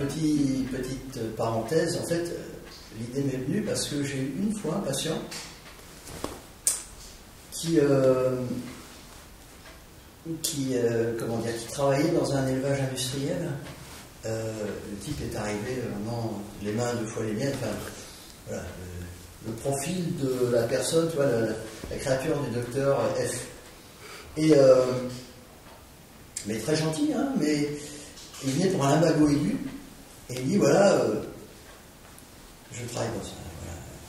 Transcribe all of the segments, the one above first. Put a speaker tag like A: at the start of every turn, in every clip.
A: petite parenthèse, en fait, l'idée m'est venue parce que j'ai eu une fois un patient qui travaillait dans un élevage industriel. Le type est arrivé vraiment les mains deux fois les miennes. Enfin, voilà, le profil de la personne, tu vois, la créature du docteur F. Et mais très gentil, hein, mais il venait pour un lumbago aigu et il dit voilà, je travaille dans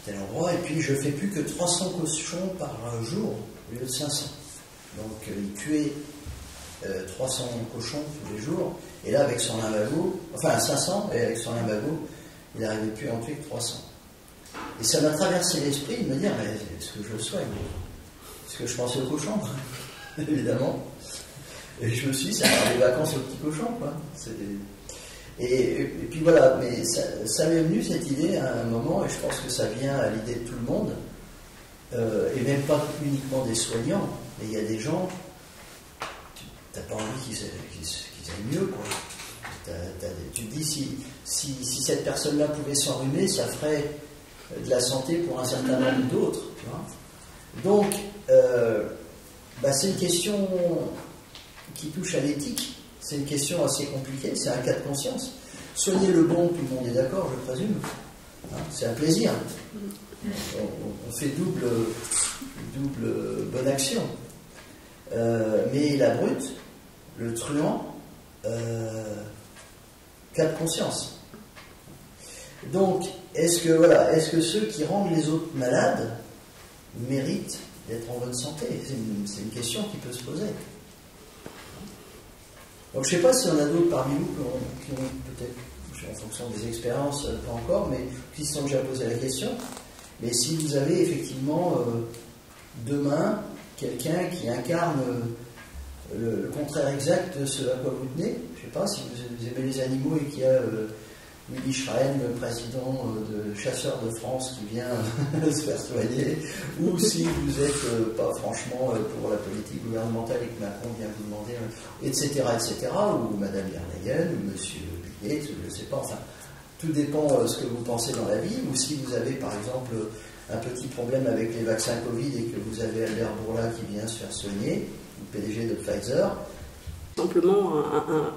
A: tel endroit et puis je fais plus que 300 cochons par jour au lieu de 500. Donc il tuait 300 cochons tous les jours, et là avec son lumbago, enfin 500, et avec son lumbago, il n'arrivait plus à en tuer que 300. Et ça m'a traversé l'esprit de me dire, mais est-ce que je le soigne? Est-ce que je pense aux cochons? Évidemment. Et je me suis dit, ça va faire des vacances aux petits cochons, quoi. Et puis voilà, mais ça m'est venu cette idée à un moment, et je pense que ça vient à l'idée de tout le monde, et même pas uniquement des soignants, mais il y a des gens, t'as pas envie qu'ils aillent mieux, quoi. Tu te dis, si cette personne-là pouvait s'enrhumer, ça ferait de la santé pour un certain nombre d'autres, tu vois. Donc, c'est une question qui touche à l'éthique, c'est une question assez compliquée, c'est un cas de conscience. Soigner le bon, tout le monde est d'accord, je présume. Hein, c'est un plaisir. On fait double bonne action. Mais la brute, le truand, cas de conscience. Donc, est-ce que ceux qui rendent les autres malades méritent d'être en bonne santé? C'est une question qui peut se poser. Donc je ne sais pas s'il y en a d'autres parmi vous qui ont peut-être, en fonction des expériences, pas encore, mais qui se sont déjà posé la question. Mais si vous avez effectivement demain quelqu'un qui incarne le contraire exact de ce à quoi vous tenez, je ne sais pas si vous aimez les animaux et qu'il y a Willy Schrein, le président de Chasseurs de France, qui vient se faire soigner, ou si vous n'êtes pas franchement pour la politique gouvernementale et que Macron vient vous demander, etc., ou Madame Yerleyen, ou Monsieur Gates, je ne sais pas, enfin, tout dépend de ce que vous pensez dans la vie, ou si vous avez par exemple un petit problème avec les vaccins Covid et que vous avez Albert Bourla qui vient se faire soigner, le PDG de Pfizer.
B: Simplement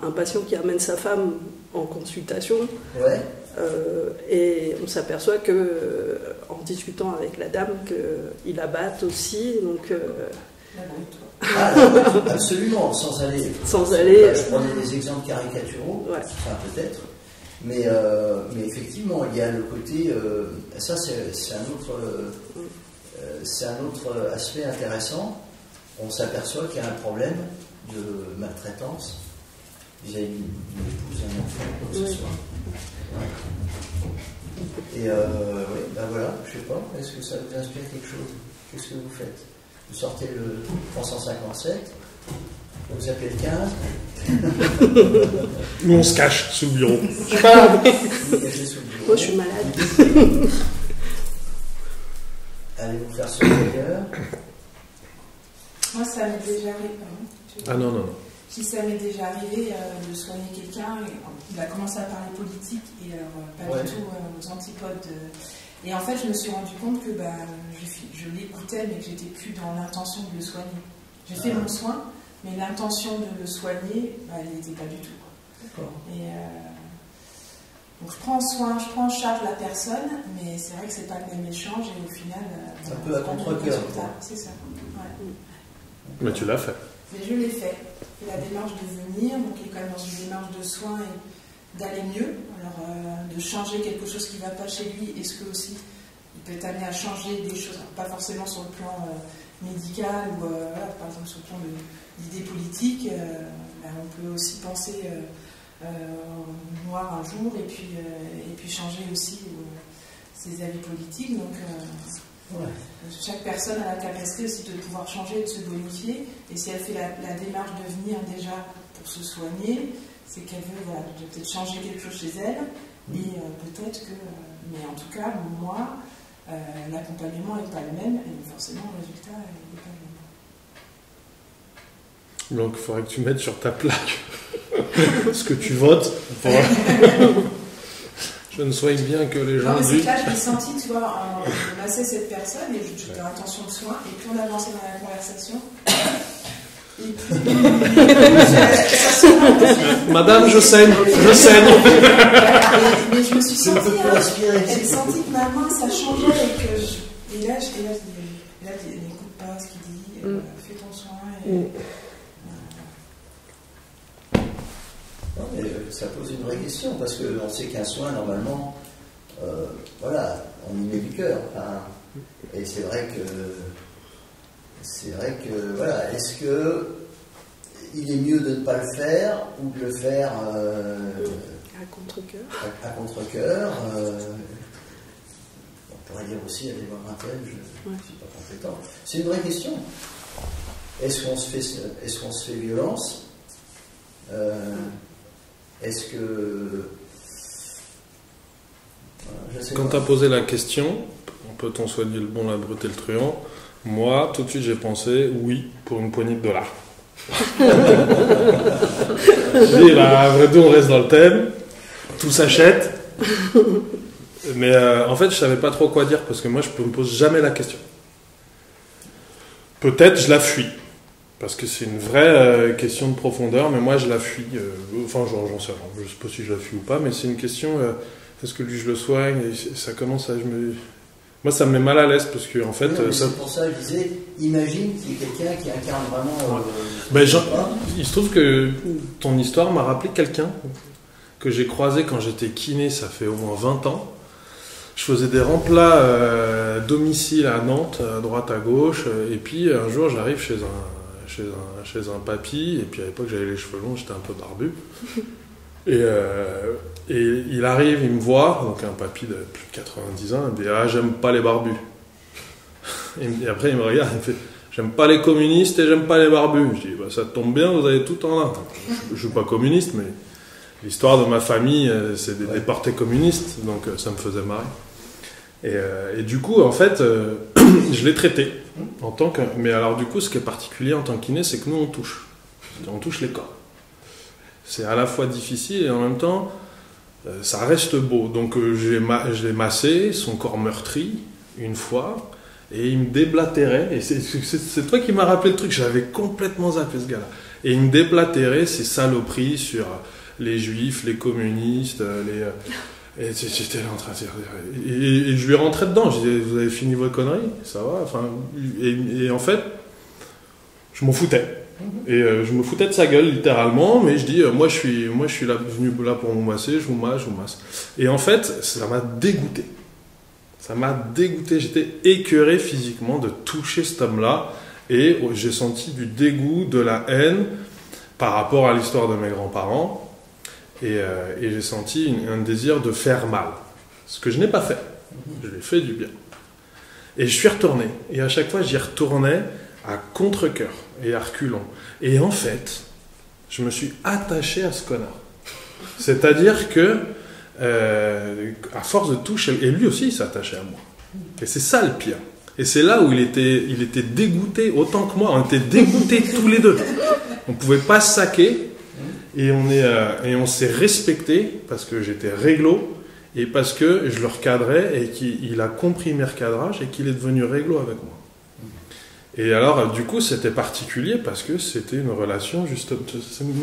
B: un patient qui amène sa femme en consultation,
A: ouais.
B: Et on s'aperçoit que en discutant avec la dame qu'il abatte aussi, donc
A: absolument, sans aller. Je prenais des exemples caricaturaux, ouais. Enfin peut-être, mais effectivement il y a le côté, ça c'est un autre aspect intéressant. On s'aperçoit qu'il y a un problème de maltraitance vis-à-vis d'une épouse, un enfant, quoi que ce soit. Ouais. Et voilà, je sais pas, est-ce que ça vous inspire quelque chose? Qu'est-ce que vous faites? Vous sortez le 357, vous appelez le 15.
C: Nous on se cache sous le bureau.
A: Je sais pas. Vous vous cachez sous le bureau.
B: Moi je suis malade.
A: Allez vous faire soigner ailleurs.
D: Moi, ça m'est déjà arrivé.
C: Ah non.
D: Si ça m'est déjà arrivé de soigner quelqu'un, il a commencé à parler politique et pas du tout aux antipodes. Et en fait, je me suis rendu compte que je l'écoutais, mais que j'étais plus dans l'intention de le soigner. J'ai fait mon soin, mais l'intention de le soigner, elle n'était pas du tout.
A: D'accord.
D: Et donc je prends en charge la personne, mais c'est vrai que c'est pas le même échange et au final.
A: C'est un peu à contre-cœur.
D: C'est ça. Ouais.
C: Mais tu l'as fait.
D: Mais je l'ai fait. Et la démarche de venir, donc il est quand même dans une démarche de soins et d'aller mieux. Alors, de changer quelque chose qui ne va pas chez lui, est-ce que aussi il peut être amené à changer des choses, pas forcément sur le plan médical ou par exemple sur le plan d'idées politiques. On peut aussi penser noir un jour et puis changer aussi ses avis politiques. Donc, chaque personne a la capacité aussi de pouvoir changer et de se bonifier. Et si elle fait la démarche de venir déjà pour se soigner, c'est qu'elle veut peut-être changer quelque chose chez elle. Et peut-être que... mais en tout cas, moi, l'accompagnement n'est pas le même. Et forcément, le résultat n'est pas le même.
C: Donc il faudrait que tu mettes sur ta plaque ce que tu votes. Je ne souhaite bien que les gens
D: Non, mais c'est
C: disent.
D: que là, je l'ai senti, tu vois, on massait cette personne et j'étais en intention de soin, et plus on avançait dans la conversation, et puis.
C: Madame, je saigne.
D: Mais je me suis
A: Je ne
D: sentie,
A: peux plus respirer.
D: j'ai senti que ma main, ça changeait, et là, je dis, n'écoute pas ce qu'il dit, fais ton soin.
A: Non, mais ça pose une vraie question, parce qu'on sait qu'un soin, normalement, voilà, on y met du cœur. Hein. Et c'est vrai que, voilà, est-ce que il est mieux de ne pas le faire, ou de le faire
B: À contre-cœur.
A: à contre-cœur on pourrait dire aussi, aller voir un tel, je ne suis pas compétent. C'est une vraie question. Est-ce qu'on se fait violence Est-ce que... je sais
C: Quand tu
A: pas.
C: as posé la question, peut-on soigner le bon, la brute et le truand, moi, tout de suite, j'ai pensé oui, pour une poignée de dollars. Je dis, là, à vrai dire, on reste dans le thème, tout s'achète. Mais en fait, je savais pas trop quoi dire, parce que moi, je me pose jamais la question. Peut-être je la fuis. Parce que c'est une vraie question de profondeur, mais moi je la fuis. Enfin, j'en sais rien, je ne sais pas si je la fuis ou pas, mais c'est une question, est-ce que lui je le soigne? Et ça commence à... Moi ça me met mal à l'aise, parce que en fait...
A: Non, c'est pour ça que je disais, imagine qu'il y ait quelqu'un qui incarne vraiment...
C: il se trouve que ton histoire m'a rappelé quelqu'un que j'ai croisé quand j'étais kiné, ça fait au moins 20 ans. Je faisais des remplats domicile à Nantes, à droite, à gauche, et puis un jour j'arrive chez un papy, et puis à l'époque j'avais les cheveux longs, j'étais un peu barbu, et il arrive, il me voit, donc un papy de plus de 90 ans, il me dit « Ah, j'aime pas les barbus ». Et après il me regarde, il me fait « J'aime pas les communistes et j'aime pas les barbus ». Je dis bah, « Ça tombe bien, vous avez tout en un ». Je suis pas communiste, mais l'histoire de ma famille, c'est des déportés communistes, donc ça me faisait marrer. Et du coup, en fait, je l'ai traité en tant que... Mais alors du coup, ce qui est particulier en tant que kiné, c'est que nous, on touche les corps. C'est à la fois difficile et en même temps, ça reste beau. Donc je l'ai massé, son corps meurtri, une fois, et il me déblatérait. Et c'est toi qui m'as rappelé le truc, j'avais complètement zappé ce gars-là. Et il me déblatérait ses saloperies sur les juifs, les communistes, Et j'étais là en train de dire... Et je lui rentrais dedans, je disais, vous avez fini vos conneries, ça va, enfin... Et en fait, je m'en foutais. Et je me foutais de sa gueule, littéralement, mais je dis, moi je suis là, venu là pour vous masser, je vous masse. Et en fait, ça m'a dégoûté. J'étais écœuré physiquement de toucher cet homme-là, et j'ai senti du dégoût, de la haine, par rapport à l'histoire de mes grands-parents. Et j'ai senti un désir de faire mal. Ce que je n'ai pas fait. Je lui ai fait du bien. Et je suis retourné. Et à chaque fois, j'y retournais à contre-cœur et à reculons. Et en fait, je me suis attaché à ce connard. C'est-à-dire que, à force de toucher... Et lui aussi, il s'attachait à moi. Et c'est ça le pire. Et c'est là où il était dégoûté, autant que moi. On était dégoûtés tous les deux. On ne pouvait pas se saquer. Et on s'est respecté parce que j'étais réglo et parce que je le recadrais et qu'il a compris mes recadrages et qu'il est devenu réglo avec moi. Et alors, du coup, c'était particulier parce que c'était une relation, juste,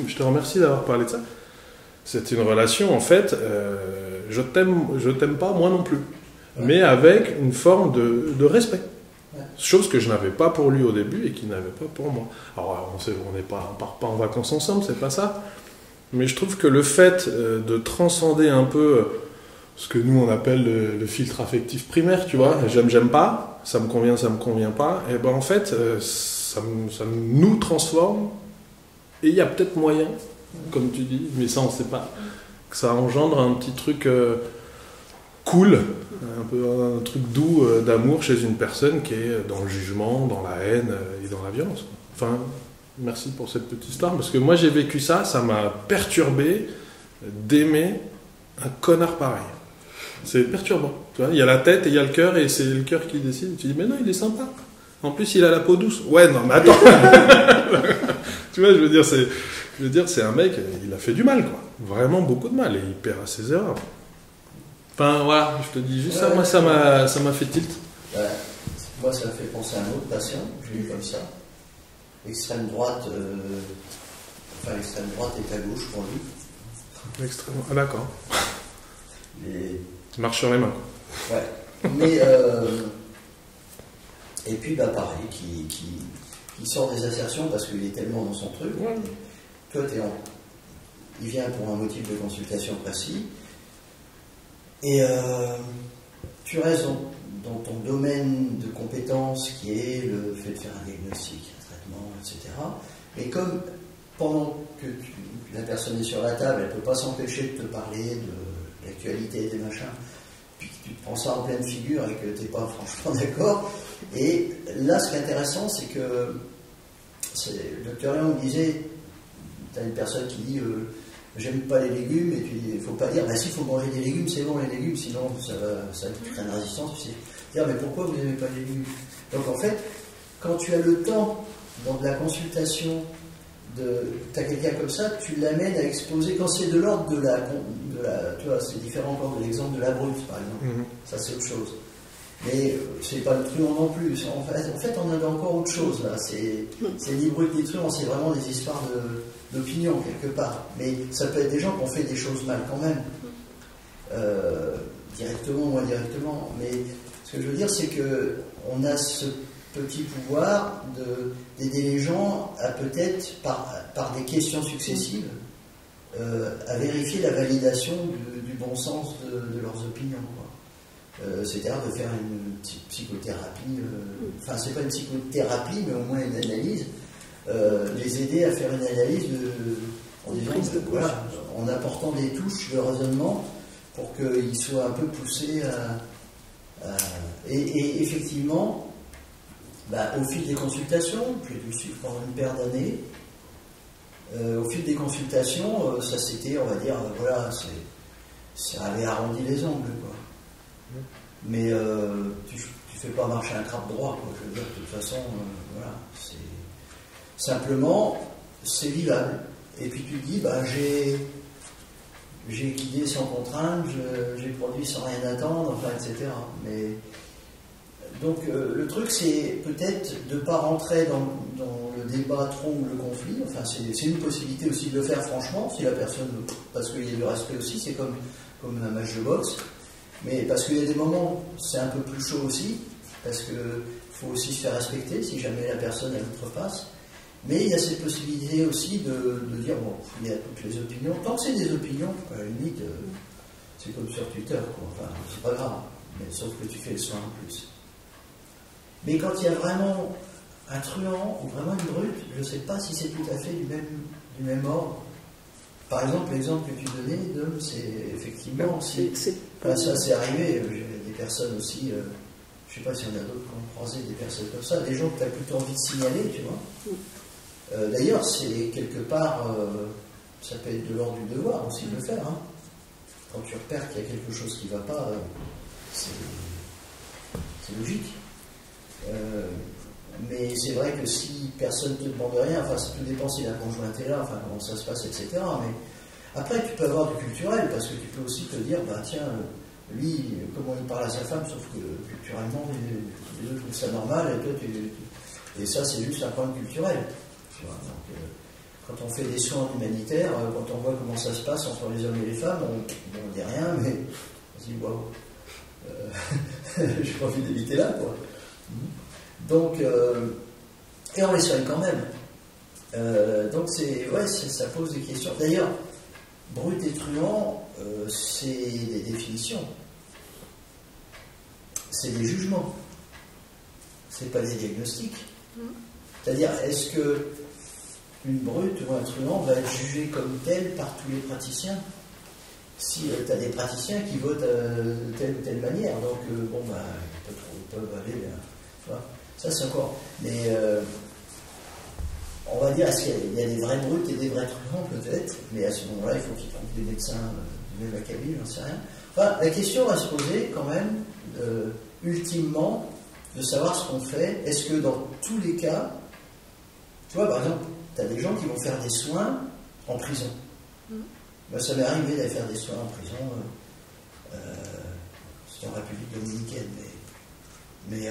C: je te remercie d'avoir parlé de ça. C'était une relation, en fait, je t'aime pas, moi non plus, mais avec une forme de respect. Chose que je n'avais pas pour lui au début et qu'il n'avait pas pour moi. Alors, on part pas en vacances ensemble, c'est pas ça. Mais je trouve que le fait de transcender un peu ce que nous on appelle le filtre affectif primaire, tu vois, j'aime pas, ça me convient pas, et ben en fait, ça nous transforme, et il y a peut-être moyen, comme tu dis, mais ça on sait pas, que ça engendre un petit truc cool, un peu un truc doux d'amour chez une personne qui est dans le jugement, dans la haine et dans la violence. Enfin, merci pour cette petite histoire, parce que moi j'ai vécu ça, ça m'a perturbé d'aimer un connard pareil. C'est perturbant. Tu vois, il y a la tête et il y a le cœur, et c'est le cœur qui décide. Tu dis, mais non, il est sympa. En plus, il a la peau douce. Ouais, non, mais attends. Tu vois, je veux dire, Je veux dire, c'est un mec, il a fait du mal, quoi. Vraiment beaucoup de mal, et il paiera ses erreurs. Enfin, voilà, je te dis juste ça, moi, ça m'a fait tilt.
A: Moi, ça me fait penser à un autre patient, j'ai eu comme ça. L'extrême droite, l'extrême droite est à gauche pour lui.
C: L'extrême... Ah, d'accord.
A: Et...
C: Il marche sur les mains, quoi.
A: Ouais. Mais, et puis, pareil, qui sort des assertions parce qu'il est tellement dans son truc. Ouais. Toi, il vient pour un motif de consultation précis. Et tu restes dans ton domaine de compétences qui est le fait de faire un diagnostic, un traitement, etc. Et comme pendant que la personne est sur la table, elle ne peut pas s'empêcher de te parler de l'actualité, des machins, puis tu te prends ça en pleine figure et que tu n'es pas franchement d'accord. Et là, ce qui est intéressant, c'est que le docteur Léon me disait, tu as une personne qui dit j'aime pas les légumes, et puis il ne faut pas dire si, il faut manger des légumes, c'est bon les légumes, sinon ça crée une résistance. Puis dire mais pourquoi vous n'aimez pas les légumes? Donc en fait, quand tu as le temps dans de la consultation, tu as quelqu'un comme ça, tu l'amènes à exposer, quand c'est de l'ordre de la tu vois, c'est différent encore de l'exemple de la brute par exemple, ça c'est autre chose. Mais c'est pas le truand non plus. En fait, on a encore autre chose là. C'est ni brut ni truand, c'est vraiment des histoires d'opinion quelque part. Mais ça peut être des gens qui ont fait des choses mal quand même, directement ou indirectement. Mais ce que je veux dire, c'est que on a ce petit pouvoir d'aider les gens à peut-être par des questions successives à vérifier la validation du bon sens de leurs opinions, quoi. C'est-à-dire de faire une psychothérapie, enfin c'est pas une psychothérapie mais au moins une analyse, les aider à faire une analyse en apportant des touches de raisonnement pour qu'ils soient un peu poussés et effectivement au fil des consultations, j'ai dû suivre pendant une paire d'années, au fil des consultations ça s'était, on va dire, ça avait arrondi les ongles, quoi. Mais tu fais pas marcher un crabe droit, quoi. Je veux dire, de toute façon, voilà, simplement, c'est vivable. Et puis tu dis, j'ai guidé sans contrainte, j'ai produit sans rien attendre, enfin, etc. Mais donc le truc, c'est peut-être de ne pas rentrer dans le débat trop ou le conflit. Enfin, c'est une possibilité aussi de le faire franchement, si la personne, parce qu'il y a du respect aussi, c'est comme un match de boxe. Mais parce qu'il y a des moments, c'est un peu plus chaud aussi, parce qu'il faut aussi se faire respecter si jamais la personne elle outrepasse. Mais il y a cette possibilité aussi de dire, bon, il y a toutes les opinions. Tant que c'est des opinions, à la limite, c'est comme sur Twitter, quoi. Enfin, c'est pas grave, mais sauf que tu fais le soin en plus. Mais quand il y a vraiment un truand ou vraiment une brute, je ne sais pas si c'est tout à fait du même ordre. Par exemple, l'exemple que tu donnais, Dom, c'est effectivement, ça c'est arrivé, j'ai des personnes aussi, je ne sais pas s'il y en a d'autres qui ont croisé des personnes comme ça, des gens que tu as plutôt envie de signaler, tu vois. D'ailleurs, c'est quelque part, ça peut être de l'ordre du devoir aussi de le faire. Hein. Quand tu repères qu'il y a quelque chose qui ne va pas, c'est logique. Mais c'est vrai que si personne ne te demande rien, enfin, ça tout dépend si la conjointe est là, enfin, comment ça se passe, etc. Mais après, tu peux avoir du culturel, parce que tu peux aussi te dire, tiens, lui, comment il parle à sa femme, sauf que culturellement, les deux trouvent ça normal, et toi, et ça, c'est juste un problème culturel. Tu vois, donc, quand on fait des soins humanitaires, quand on voit comment ça se passe entre les hommes et les femmes, on dit rien, mais on se dit, waouh, j'ai pas envie d'éviter là, quoi. Donc, et on les soigne quand même. Donc, ça pose des questions. D'ailleurs, brut et truand, c'est des définitions. C'est des jugements. C'est pas des diagnostics. C'est-à-dire, est-ce que une brute ou un truand va être jugé comme tel par tous les praticiens? Si tu as des praticiens qui votent de telle ou telle manière, donc ils peuvent aller. Tu vois, ça c'est encore. Mais on va dire, est-ce qu'il y a des vrais brutes et des vrais truands peut-être, mais à ce moment-là, il faut qu'ils trouvent des médecins du même acabit, j'en sais rien. Enfin, la question va se poser quand même, ultimement, de savoir ce qu'on fait. Est-ce que dans tous les cas, tu vois, par exemple, tu as des gens qui vont faire des soins en prison. Moi, ça m'est arrivé d'aller faire des soins en prison. C'était en République dominicaine, mais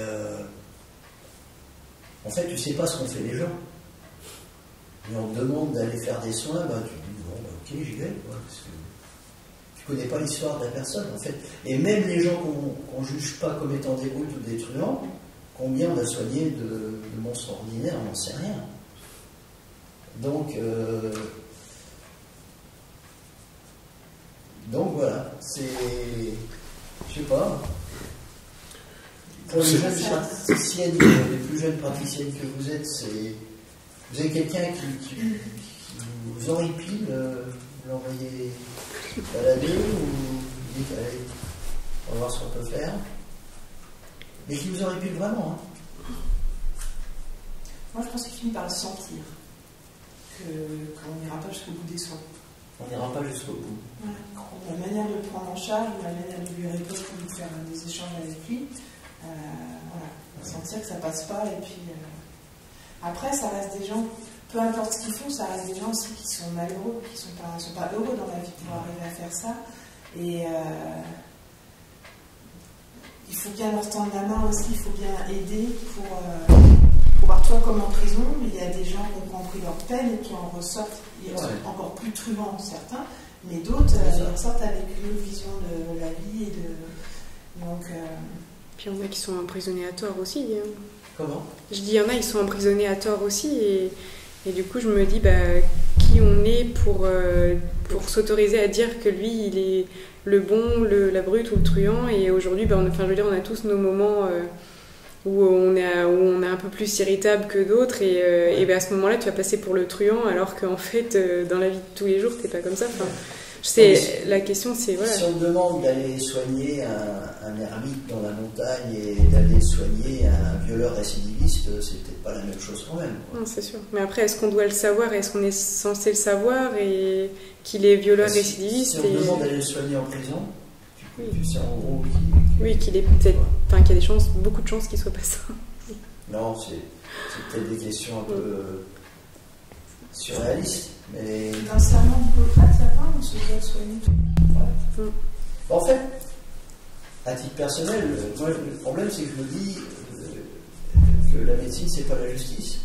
A: en fait, tu sais pas ce qu'ont fait les gens. Et on te demande d'aller faire des soins, tu dis bon, ok, j'y vais, quoi, parce que tu connais pas l'histoire de la personne, en fait. Et même les gens qu'on juge pas comme étant des brutes ou des truands, combien on a soigné de monstres ordinaires, on n'en sait rien. Donc voilà, c'est, je sais pas, pour les jeunes praticiennes, les plus jeunes praticiennes que vous êtes, vous avez quelqu'un qui vous horripile, vous l'envoyez balader ou vous dites allez, on va voir ce qu'on peut faire, mais qui vous horripile vraiment.
D: Moi je pense qu'il finit par le sentir, qu'on n'ira pas jusqu'au bout des soins.
A: On n'ira pas jusqu'au bout.
D: Ouais. La manière de le prendre en charge, la manière de lui répondre, de faire des échanges avec lui, voilà, sentir que ça passe pas. Et puis après, ça reste des gens, peu importe ce qu'ils font, ça reste des gens aussi qui sont malheureux, qui sont pas heureux dans la vie pour arriver à faire ça. Et il faut bien leur tendre la main aussi, il faut bien aider pour voir, toi comme en prison, il y a des gens qui ont compris leur peine et qui en ressortent, ils sont encore plus truands certains, mais d'autres ils ressortent avec une autre vision de la vie et de... Donc,
E: Puis il y en a qui sont emprisonnés à tort aussi.
A: Comment ?
E: Je dis il y en a, ils sont emprisonnés à tort aussi et du coup je me dis qui on est pour s'autoriser à dire que lui il est le bon, la brute ou le truand, et aujourd'hui on a tous nos moments où on est un peu plus irritable que d'autres et à ce moment-là tu vas passer pour le truand alors qu'en fait dans la vie de tous les jours t'es pas comme ça. La question c'est voilà.
A: Si on me demande d'aller soigner un ermite dans la montagne et d'aller soigner un violeur récidiviste, c'est peut-être pas la même chose quand même.
E: Non, c'est sûr. Mais après, est-ce qu'on doit le savoir? Est-ce qu'on est censé le savoir et qu'il est violeur récidiviste?
A: Si on me demande d'aller le soigner en prison, tu sais en gros
E: qu'il est peut-être, qu'il y a des chances, beaucoup de chances qu'il soit pas ça.
A: Non, c'est peut-être des questions un peu surréalistes. Mais...
D: Dans le serment d'Hippocrate, il n'y a pas on se doit soigner tout.
A: Ouais. En fait, à titre personnel, moi, le problème c'est que je me dis que la médecine c'est pas la justice.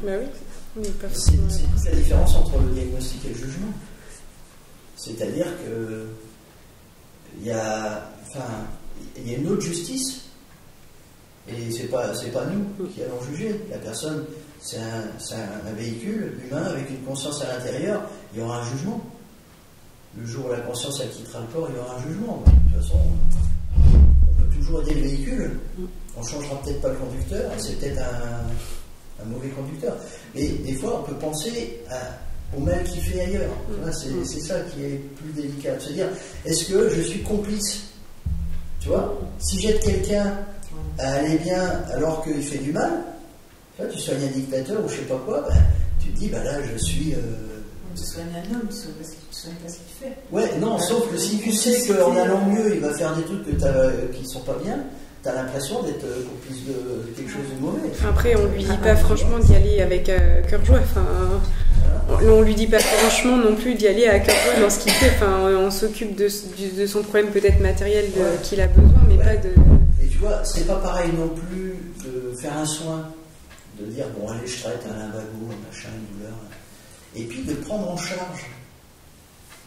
E: Bah oui.
A: C'est toute la différence entre le diagnostic et le jugement. C'est-à-dire que il y a une autre justice et c'est pas nous qui allons juger. La personne, c'est un véhicule humain avec une conscience à l'intérieur, il y aura un jugement. Le jour où la conscience elle quittera le corps, il y aura un jugement. De toute façon, on peut toujours aider le véhicule. On ne changera peut-être pas le conducteur, c'est peut-être un mauvais conducteur. Mais des fois, on peut penser au mal qu'il fait ailleurs. C'est ça qui est plus délicat. C'est-à-dire, est-ce que je suis complice? Tu vois, si j'aide quelqu'un à aller bien alors qu'il fait du mal, tu soignes un dictateur ou je sais pas quoi, tu te dis, là, je suis...
D: Tu soignes un homme, tu ne soignes pas ce qu'il fait.
A: Ouais, non, sauf que si tu sais qu'en allant mieux, il va faire des trucs qui ne sont pas bien, tu as l'impression d'être complice de quelque chose de mauvais.
E: Après, on lui dit pas franchement d'y aller avec cœur joie. On lui dit pas franchement non plus d'y aller à cœur joie dans ce qu'il fait. On s'occupe de son problème peut-être matériel qu'il a besoin, mais pas de...
A: Et tu vois, c'est pas pareil non plus de faire un soin, de dire, bon, allez, je traite un lumbago, un machin, une douleur... Et puis de prendre en charge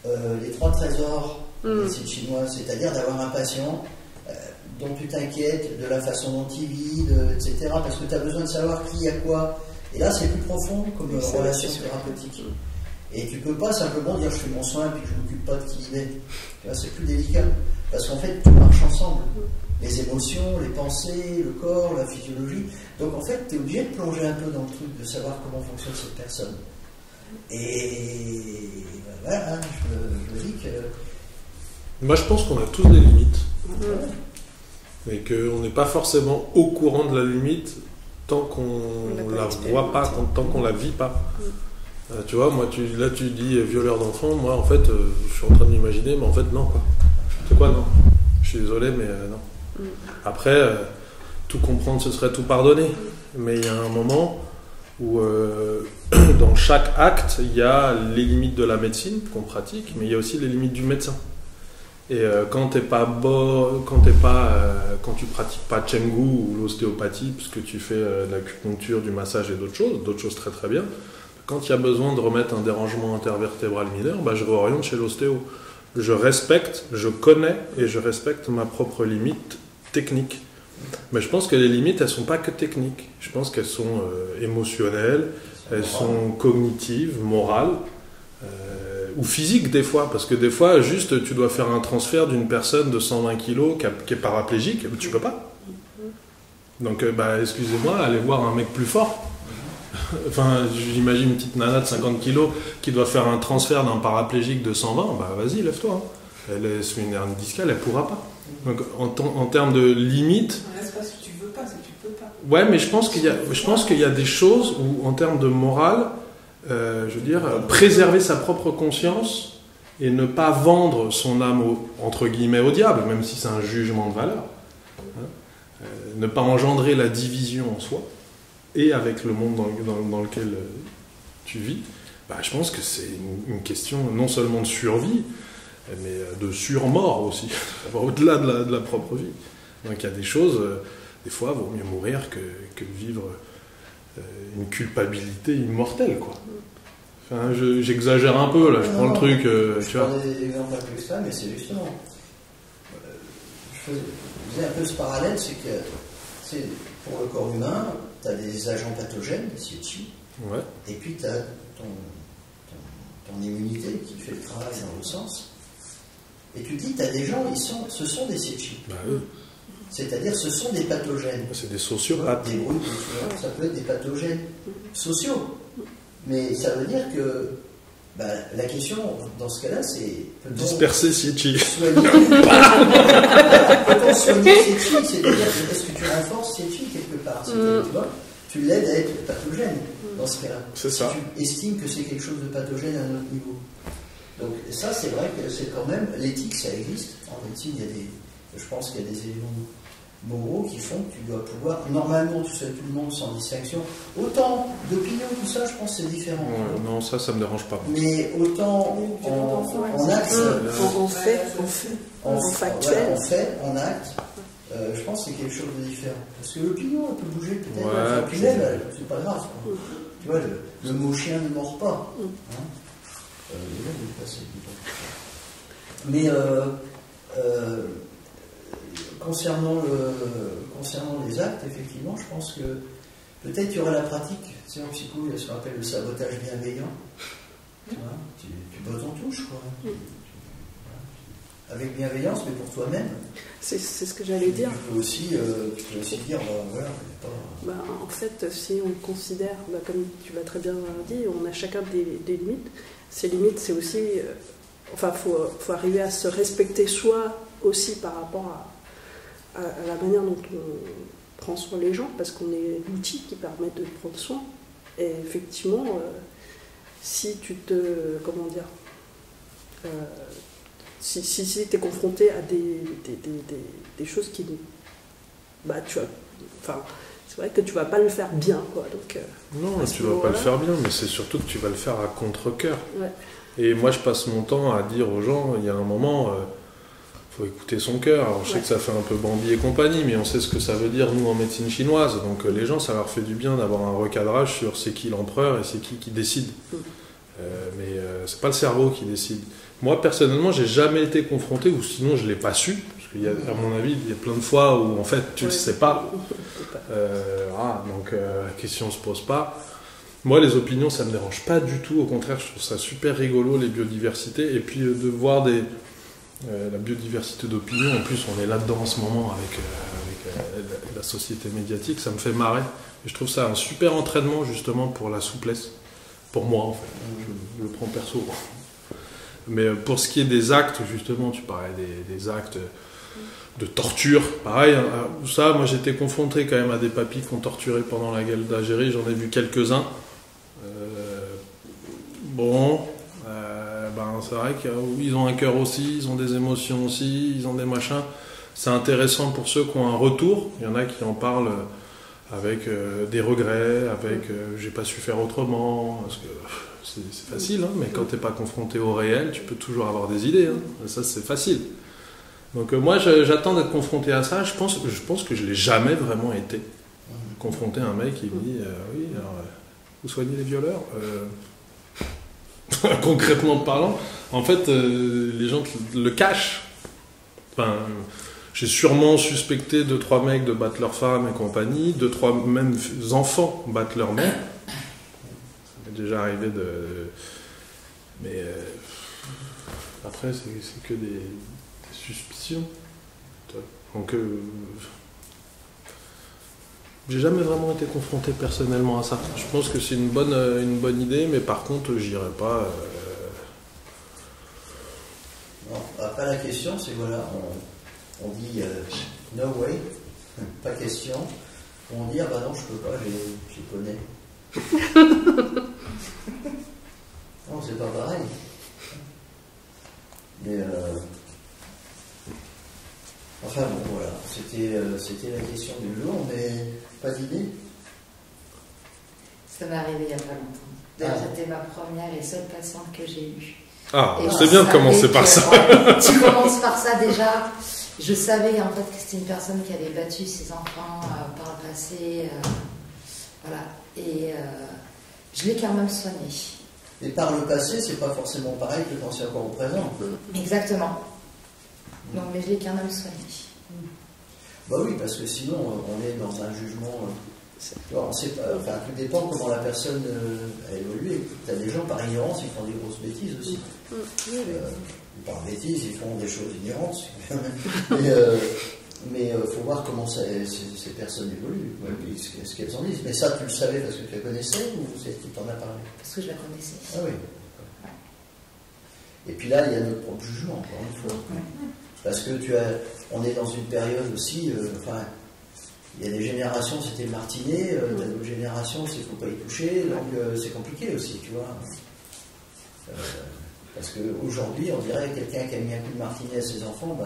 A: les 3 trésors de la médecine chinoise, c'est-à-dire d'avoir un patient dont tu t'inquiètes de la façon dont il vit, etc. Parce que tu as besoin de savoir qui a quoi. Et là, c'est plus profond comme relation thérapeutique. Et tu peux pas simplement dire je fais mon soin et puis je ne m'occupe pas de qui il est. Tu vois, c'est plus délicat. Parce qu'en fait, tout marche ensemble. Les émotions, les pensées, le corps, la physiologie. Donc en fait, tu es obligé de plonger un peu dans le truc, de savoir comment fonctionne cette personne. Et voilà, je me dis que...
C: Moi, je pense qu'on a tous des limites. Mais qu'on n'est pas forcément au courant de la limite tant qu'on ne la voit pas, tant qu'on ne la vit pas. Tu vois, moi, tu dis violeur d'enfants. Moi, en fait, je suis en train de m'imaginer, mais en fait, non, quoi. C'est quoi, non? Je suis désolé, mais non. Après, tout comprendre, ce serait tout pardonner. Mais il y a un moment... où dans chaque acte, il y a les limites de la médecine qu'on pratique, mais il y a aussi les limites du médecin. Et quand tu pratiques pas Chenggu ou l'ostéopathie, puisque tu fais de l'acupuncture, du massage et d'autres choses très très bien, quand il y a besoin de remettre un dérangement intervertébral mineur, je réoriente chez l'ostéo. Je respecte, je connais et je respecte ma propre limite technique. Mais je pense que les limites, elles sont pas que techniques. Je pense qu'elles sont émotionnelles, elles sont cognitives, morales, ou physiques des fois. Parce que des fois, juste, tu dois faire un transfert d'une personne de 120 kg qui est paraplégique, tu peux pas. Donc, excusez-moi, allez voir un mec plus fort. Enfin, j'imagine une petite nana de 50 kg qui doit faire un transfert d'un paraplégique de 120, vas-y, lève-toi. Elle est une hernie discale, elle pourra pas. Donc, en termes de limites...
D: C'est pas ce que tu veux pas, c'est que tu peux pas.
C: Ouais, mais je pense qu'il y a des choses où, en termes de morale, préserver sa propre conscience et ne pas vendre son âme, entre guillemets, au diable, même si c'est un jugement de valeur. Ne pas engendrer la division en soi. Et avec le monde dans lequel tu vis, je pense que c'est une question non seulement de survie, mais de surmort aussi, au-delà de la propre vie. Donc il y a des choses, des fois, il vaut mieux mourir que vivre une culpabilité immortelle, quoi. Enfin, j'exagère un peu, là, je prends le truc,
A: tu vois. Je prends des exemples un peu extrêmes, mais c'est justement... je faisais un peu ce parallèle, c'est que, pour le corps humain, tu as des agents pathogènes, des CHI, et puis tu as ton immunité qui fait le travail dans l'autre sens. Et tu te dis, tu as des gens, ce sont des CHI.
C: Oui.
A: C'est-à-dire, ce sont des pathogènes.
C: C'est des sociopathes.
A: Des brutes, ça peut être des pathogènes sociaux. Mais ça veut dire que la question, dans ce cas-là, c'est...
C: disperser CHI.
A: Peut-on soigner CHI? C'est-à-dire, est-ce que tu renforces CHI quelque part? Tu l'aides à être pathogène dans ce cas-là.
C: C'est ça.
A: Tu estimes que c'est quelque chose de pathogène à un autre niveau. Donc ça, c'est vrai que c'est quand même... L'éthique, ça existe. En médecine, je pense qu'il y a des éléments moraux qui font que tu dois pouvoir... Normalement, tu sais, tout le monde sans distinction. Autant d'opinions, tout ça, je pense que c'est différent.
C: Non, ça me dérange pas.
A: Mais autant en acte... En fait, en acte... je pense que c'est quelque chose de différent. Parce que l'opinion, elle peut bouger peut-être. C'est pas grave. Tu vois, le mot chien ne mord pas. Mais concernant les actes, effectivement, je pense que peut-être il y aura la pratique. Tu sais, en psycho, il y a ce qu'on appelle le sabotage bienveillant. Tu bottes en touche, quoi. Avec bienveillance, mais pour toi-même.
B: C'est ce que j'allais dire.
A: Tu peux aussi dire,
B: en fait, si on considère, comme tu l'as très bien dit, on a chacun des limites. Ces limites, c'est aussi... faut arriver à se respecter soi aussi par rapport à la manière dont on prend soin des gens, parce qu'on est l'outil qui permet de prendre soin. Et effectivement, si tu te... Comment dire si tu es confronté à des choses qui... c'est vrai que tu vas pas le faire bien, quoi. Donc,
C: non, tu vas pas le faire bien, mais c'est surtout que tu vas le faire à contre-cœur.
B: Ouais.
C: Et moi, je passe mon temps à dire aux gens, il y a un moment, faut écouter son cœur. Alors, je sais que ça fait un peu Bambi et compagnie, mais on sait ce que ça veut dire, nous, en médecine chinoise. Donc, les gens, ça leur fait du bien d'avoir un recadrage sur c'est qui l'empereur et c'est qui décide. Mais c'est pas le cerveau qui décide. Moi, personnellement, j'ai jamais été confronté, ou sinon, je l'ai pas su. Parce qu'il y a, à mon avis, il y a plein de fois où, en fait, tu le sais pas. Donc, la question se pose pas. Moi, les opinions, ça me dérange pas du tout. Au contraire, je trouve ça super rigolo, les biodiversités. Et puis, de voir la biodiversité d'opinions. En plus, on est là-dedans en ce moment avec la société médiatique. Ça me fait marrer. Et je trouve ça un super entraînement, justement, pour la souplesse. Pour moi, en fait. Je le prends perso. Mais pour ce qui est des actes, justement, tu parlais des actes de torture. Pareil, ça, moi, j'étais confronté quand même à des papis qui ont torturé pendant la guerre d'Algérie. J'en ai vu quelques-uns. C'est vrai qu'ils ont un cœur aussi, ils ont des émotions aussi, ils ont des machins. C'est intéressant pour ceux qui ont un retour. Il y en a qui en parlent avec des regrets, avec j'ai pas su faire autrement, parce que c'est facile, hein, mais quand t'es pas confronté au réel, tu peux toujours avoir des idées, hein, ça c'est facile. Donc moi j'attends d'être confronté à ça, je pense que je l'ai jamais vraiment été. Confronté à un mec qui me dit oui, alors vous soignez les violeurs concrètement parlant, en fait les gens le cachent. Enfin, j'ai sûrement suspecté 2-3 mecs de battre leurs femmes et compagnie, 2-3 même enfants battre leurs mères. Ça m'est déjà arrivé mais après c'est que des suspicions. Donc j'ai jamais vraiment été confronté personnellement à ça. Je pense que c'est une bonne idée, mais par contre j'irai pas.
A: Non, après la question c'est voilà, on dit no way, pas question. On dit bah non je peux pas, j'y connais. Non c'est pas pareil. Mais enfin bon voilà, c'était la question du jour, mais pas d'idée.
F: Ça m'est arrivé il n'y a pas longtemps. D'ailleurs, c'était ma première et seule patiente que j'ai eue.
C: Ah, c'est bien de commencer par ça.
F: Tu commences par ça déjà. Je savais en fait que c'était une personne qui avait battu ses enfants par le passé. Voilà. Et je l'ai quand même soignée.
A: Et par le passé, c'est pas forcément pareil que quand c'est encore au présent.
F: Exactement. Donc, mais je l'ai quand même soignée.
A: Bah oui, parce que sinon, on est dans un jugement. On sait pas, enfin, tout dépend comment la personne a évolué. Tu as des gens, par ignorance, ils font des grosses bêtises aussi. Par bêtises, ils font des choses ignorantes. Mais il faut voir comment ces personnes évoluent, ce qu'elles en disent. Mais ça, tu le savais parce que tu la connaissais ou c'est qui t'en a parlé?
F: Parce que je la connaissais.
A: Ah oui. Et puis là, il y a notre propre jugement, encore une fois. Parce que on est dans une période aussi, enfin, il y a des générations, c'était le martinet, t'as d'autres générations, il ne faut pas y toucher, donc c'est compliqué aussi, tu vois. Parce qu'aujourd'hui, on dirait quelqu'un qui a mis un coup de martinet à ses enfants,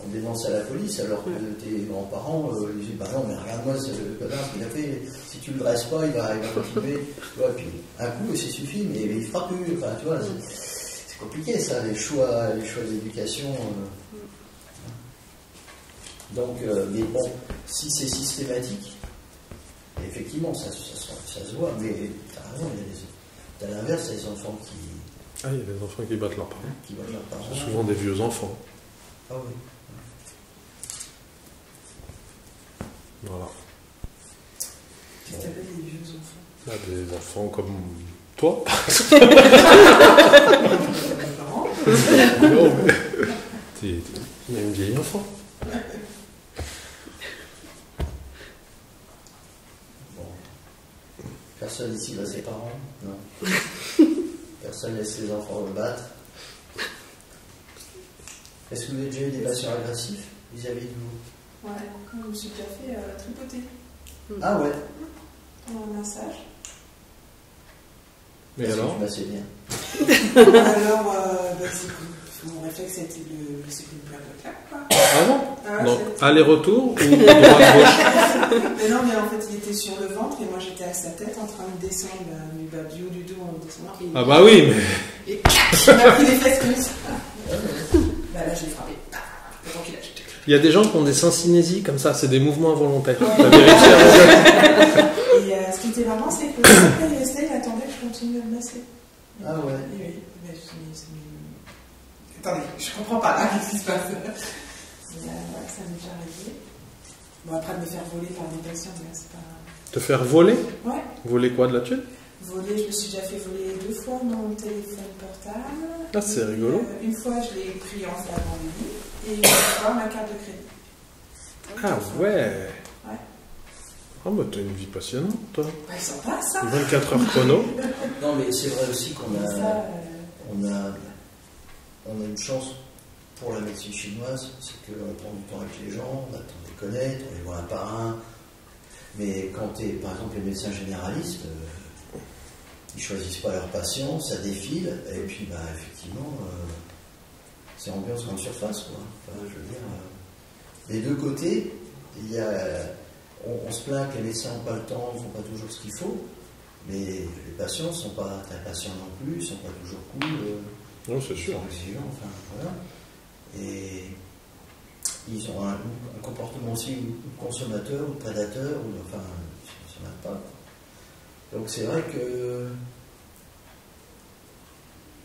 A: on dénonce à la police, alors que tes grands-parents ils disent bah non, mais regarde-moi ce connard qu'il a fait, si tu le dresses pas, il va continuer. Tu vois, puis un coup, et c'est suffit, mais il fera plus. Enfin, tu vois, c'est compliqué ça, les choix d'éducation. Donc, mais bon, si c'est systématique, effectivement, ça se voit, mais t'as raison, t'as l'inverse, il y a des enfants qui.
C: Ah, il y a des enfants qui battent leurs parents. C'est
A: C'est
C: souvent des vieux enfants.
A: Ah oui.
C: Voilà.
D: Tu t'appelles des vieux enfants?
C: Là, des enfants comme toi. Non, mais. Il y a une vieille enfant.
A: Bon. Personne ici va ses parents? Non. Personne laisse ses enfants le battre? Est-ce que vous avez déjà eu des patients agressifs vis-à-vis de vous?
D: Ouais, je me suis déjà fait tripoter.
A: Ah ouais?
D: En massage.
C: Mais
A: est-ce
C: alors
A: que tu passais bien?
D: Alors, mon réflexe c'était de une paire de claques, quoi.
C: Ah bon?
D: Ah,
C: Donc, aller-retour ou droite-gauche?
D: Mais non, mais en fait, il était sur le ventre et moi j'étais à sa tête en train de descendre du haut du dos en descendant.
C: Ah bah oui, mais.
D: Et il m'a pris les fesses comme ça. Bah là, je l'ai frappé.
C: Il y a des gens qui ont des syncynésies comme ça, c'est des mouvements involontaires.
D: Ouais.
C: T'as vérifié
D: Et ce qui était marrant, c'est que après il restait, il attendait que je continue à le masser.
A: Ah ouais.
D: Oui, mais attendez, je comprends pas là, qu'est-ce qui se passe. Ouais, ça m'est déjà arrivé. Bon, après de me faire voler par des patients, mais là, c'est pas.
C: Te faire voler?
D: Ouais.
C: Voler quoi, de la thune?
D: Voler, je me suis déjà fait voler 2 fois mon téléphone portable.
C: Ah, c'est rigolo.
D: Une fois, je l'ai pris en flagrant délit. Et une fois, ma carte de crédit.
C: Ah ouais.
D: Ouais.
C: Ah bah t'as une vie passionnante, toi.
D: Bah, ils sont pas ça.
C: 24 heures chrono.
A: Non, mais c'est vrai aussi qu'on a,
D: Ça,
A: on a une chance pour la médecine chinoise, c'est qu'on prend du temps avec les gens, on attend de les connaître, on les voit un par un. Mais quand tu es, par exemple, les médecins généralistes, ils choisissent pas leurs patients, ça défile, et puis bah effectivement, c'est ambiance grande surface, quoi. Enfin, je veux dire, des deux côtés, il y a on se plaint que les médecins n'ont pas le temps, ne font pas toujours ce qu'il faut, mais les patients ne sont pas très patients non plus, ils ne sont pas toujours cool,
C: non, c'est sûr.
A: ils sont exigeants, enfin voilà. Et ils ont un comportement aussi de consommateur ou de prédateur, ou enfin, ça ne va pas. Donc c'est vrai que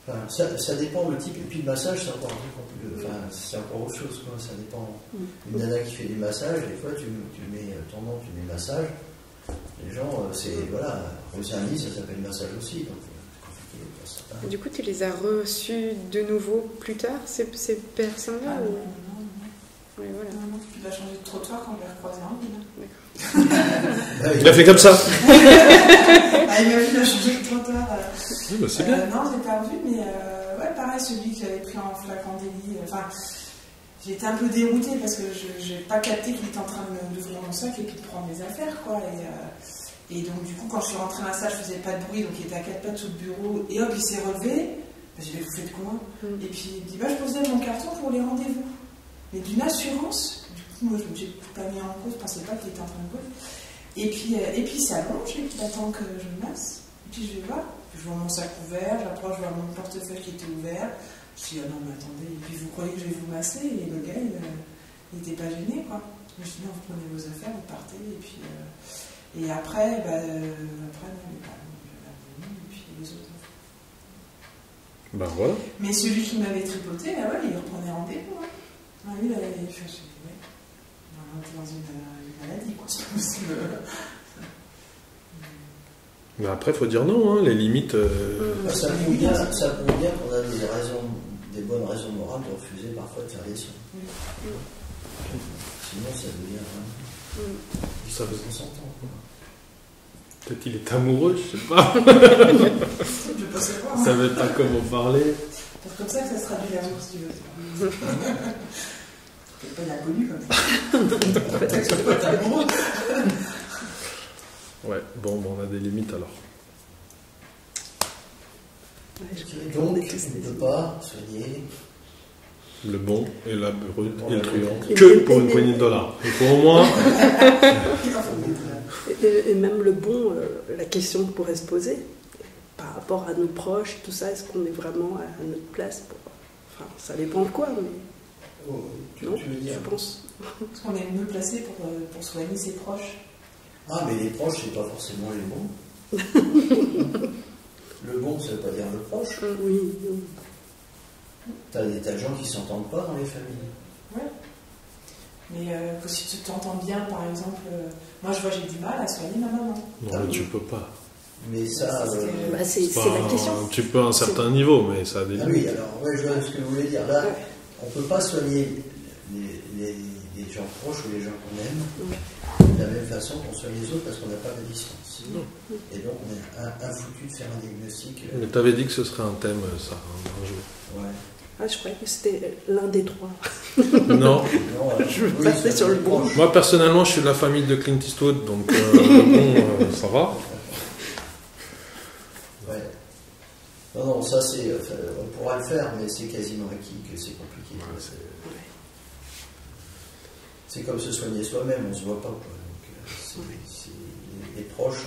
A: enfin, ça dépend le type. Et puis le massage, c'est encore un truc enfin, c'est encore autre chose, quoi. Ça dépend. Une nana qui fait du massage, des fois tu mets ton nom, tu mets massage. Les gens, c'est voilà, Rosalie, ça s'appelle massage aussi, donc c'est compliqué pour certains.
E: Du coup, tu les as reçus de nouveau plus tard, ces personnes-là ou...
D: Oui, voilà. Non, tu vas changer de trottoir quand on va recroiser en ville.
C: Il a fait comme ça.
D: Il m'a vu de changer de trottoir.
C: Oui, bah c'est bien.
D: Non, je l'ai pas vu, mais ouais, pareil, celui que j'avais pris en flagrant délit. Enfin, j'étais un peu déroutée parce que je n'ai pas capté qu'il était en train d'ouvrir mon sac et puis de prendre mes affaires, quoi. Et donc, du coup, quand je suis rentrée dans la salle, je faisais pas de bruit, donc il était à 4 pattes sous le bureau, et hop, il s'est relevé. J'ai dit, vous faites quoi? Et puis il dit, bah, je posais mon carton pour les rendez-vous. Mais d'une assurance, du coup, moi, je ne me suis pas mis en cause, je ne pensais pas qu'il était en train de cause. Et puis il s'allonge, et puis il attend que je me masse. Et puis je vais voir, je vois mon sac ouvert, j'approche, je vois mon portefeuille qui était ouvert. Je dis, ah non, mais attendez, et puis vous croyez que je vais vous masser? Et le gars, il n'était pas gêné, quoi. Je dis, non, vous prenez vos affaires, vous partez, et puis. Et après, non, il n'est pas venu, et puis les autres.
C: Ben voilà.
D: Mais celui qui m'avait tripoté, là, ouais, il reprenait rendez-vous, hein. Ah oui, là, on est dans une maladie, quoi.
C: Mais après, il faut dire non, hein, les limites.
A: Ça prouve bien qu'on a des bonnes raisons morales de refuser parfois de faire des soins. Sinon, ça devient. Ça veut qu'on s'entend.
C: Peut-être qu'il est amoureux, je sais pas.
D: Je peux pas savoir.
C: Ça veut pas comment parler.
D: C'est comme ça que ça se traduit l'amour, si tu veux. C'est pas l'inconnu comme ça. Peut-être que c'est pas amoureux.
C: Ouais, bon, on a des limites alors.
A: Donc, on ne peut pas soigner
C: le bon et la brute et le truand que pour une poignée de dollars. Il faut au moins.
B: Et même le bon, la question qu'on pourrait se poser par rapport à nos proches, tout ça, est-ce qu'on est vraiment à notre place pour... Enfin, ça dépend de quoi, mais. Non,
A: tu veux dire.
B: je pense.
D: Est-ce qu'on est mieux placé pour soigner ses proches?
A: Ah, mais les proches, c'est pas forcément les bons. Le bon, ça veut pas dire le proche.
B: Oui.
A: T'as des tas de gens qui s'entendent pas dans les familles.
D: Ouais. Mais que si tu t'entends bien, par exemple, moi je vois j'ai du mal à soigner ma maman.
C: Non, mais tu peux pas.
A: Mais ça.
B: C'est la question.
C: Tu peux à un certain niveau, mais ça a des limites.
A: Ah oui, alors, ouais, je vois ce que vous voulez dire. Là, on ne peut pas soigner les gens proches ou les gens qu'on aime de la même façon qu'on soigne les autres parce qu'on n'a pas de distance. Et donc, on est infoutu de faire un diagnostic.
C: Mais tu avais dit que ce serait un thème, ça, un jour.
A: Ouais.
B: Ah, je croyais que c'était l'un des trois.
C: Non.
B: Je veux passer sur le bon.
C: Moi, personnellement, je suis de la famille de Clint Eastwood, donc bon, ça va.
A: Ouais. Non, ça c'est. On pourra le faire, mais c'est quasiment acquis que c'est compliqué. Ouais, c'est comme se soigner soi-même, on ne se voit pas. Quoi. Donc, c'est les proches.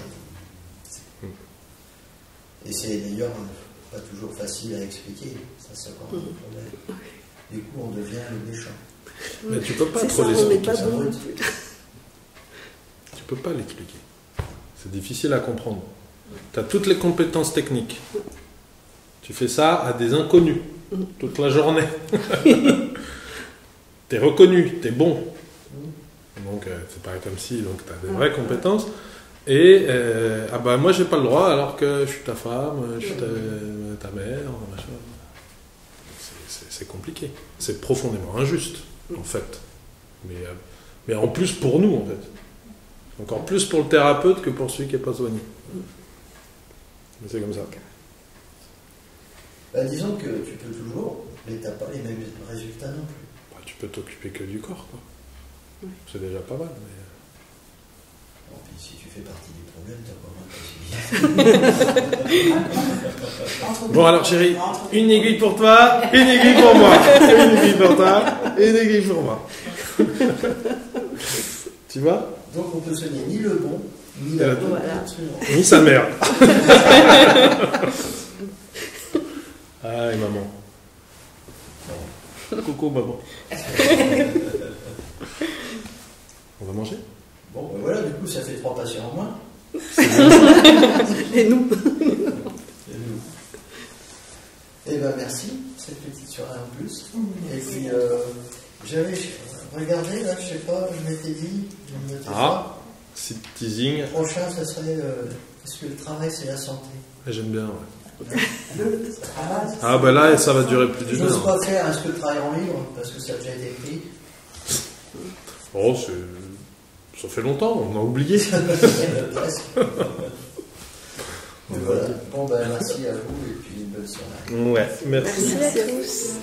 A: Et c'est d'ailleurs pas toujours facile à expliquer. Ça, c'est encore un problème. Du coup, on devient le méchant.
C: Mais tu peux pas trop l'expliquer. Tu peux pas l'expliquer. C'est difficile à comprendre. Tu as toutes les compétences techniques. Tu fais ça à des inconnus toute la journée. Tu es reconnu, tu es bon. Donc c'est pas comme si tu as des vraies compétences. Et ah bah moi j'ai pas le droit alors que je suis ta femme, je suis ta mère, machin. C'est compliqué. C'est profondément injuste en fait. Mais en plus pour nous en fait. Encore plus pour le thérapeute que pour celui qui n'est pas soigné. Mais c'est comme ça.
A: Bah, disons que tu peux toujours, mais tu n'as pas les mêmes résultats non plus.
C: Bah, tu peux t'occuper que du corps, quoi. C'est déjà pas mal. Mais...
A: Bon, puis si tu fais partie du problème, tu as pas mal de possibilités.
C: Bon alors chérie, une aiguille pour toi, une aiguille pour moi. Une aiguille pour toi, une aiguille pour moi. Tu vois?
A: Donc on peut soigner ni le bon, ni la bonne,
B: Voilà.
C: Ni sa mère. Ah, et maman. Coucou, maman. On va manger?
A: Bon, ben voilà, du coup, ça fait 3 patients en moins.
B: Et nous?
A: Eh ben merci, cette petite soirée en plus. Et puis, j'avais regardé, là, je sais pas, je m'étais dit, je me notais
C: Ah, petit teasing.
A: Le prochain, ça serait, est-ce que le travail, c'est la santé?
C: J'aime bien, ouais.
A: Le travail.
C: Ah, ben là, ça va durer plus d'une
A: J'ose
C: heure.
A: pas faire est-ce que le travail en livre, parce que ça a déjà été écrit.
C: Oh, ça fait longtemps, on a oublié.
A: Presque. Et voilà. Bon, ben merci à vous, et puis une bonne soirée.
C: Ouais, merci.
E: Merci à tous.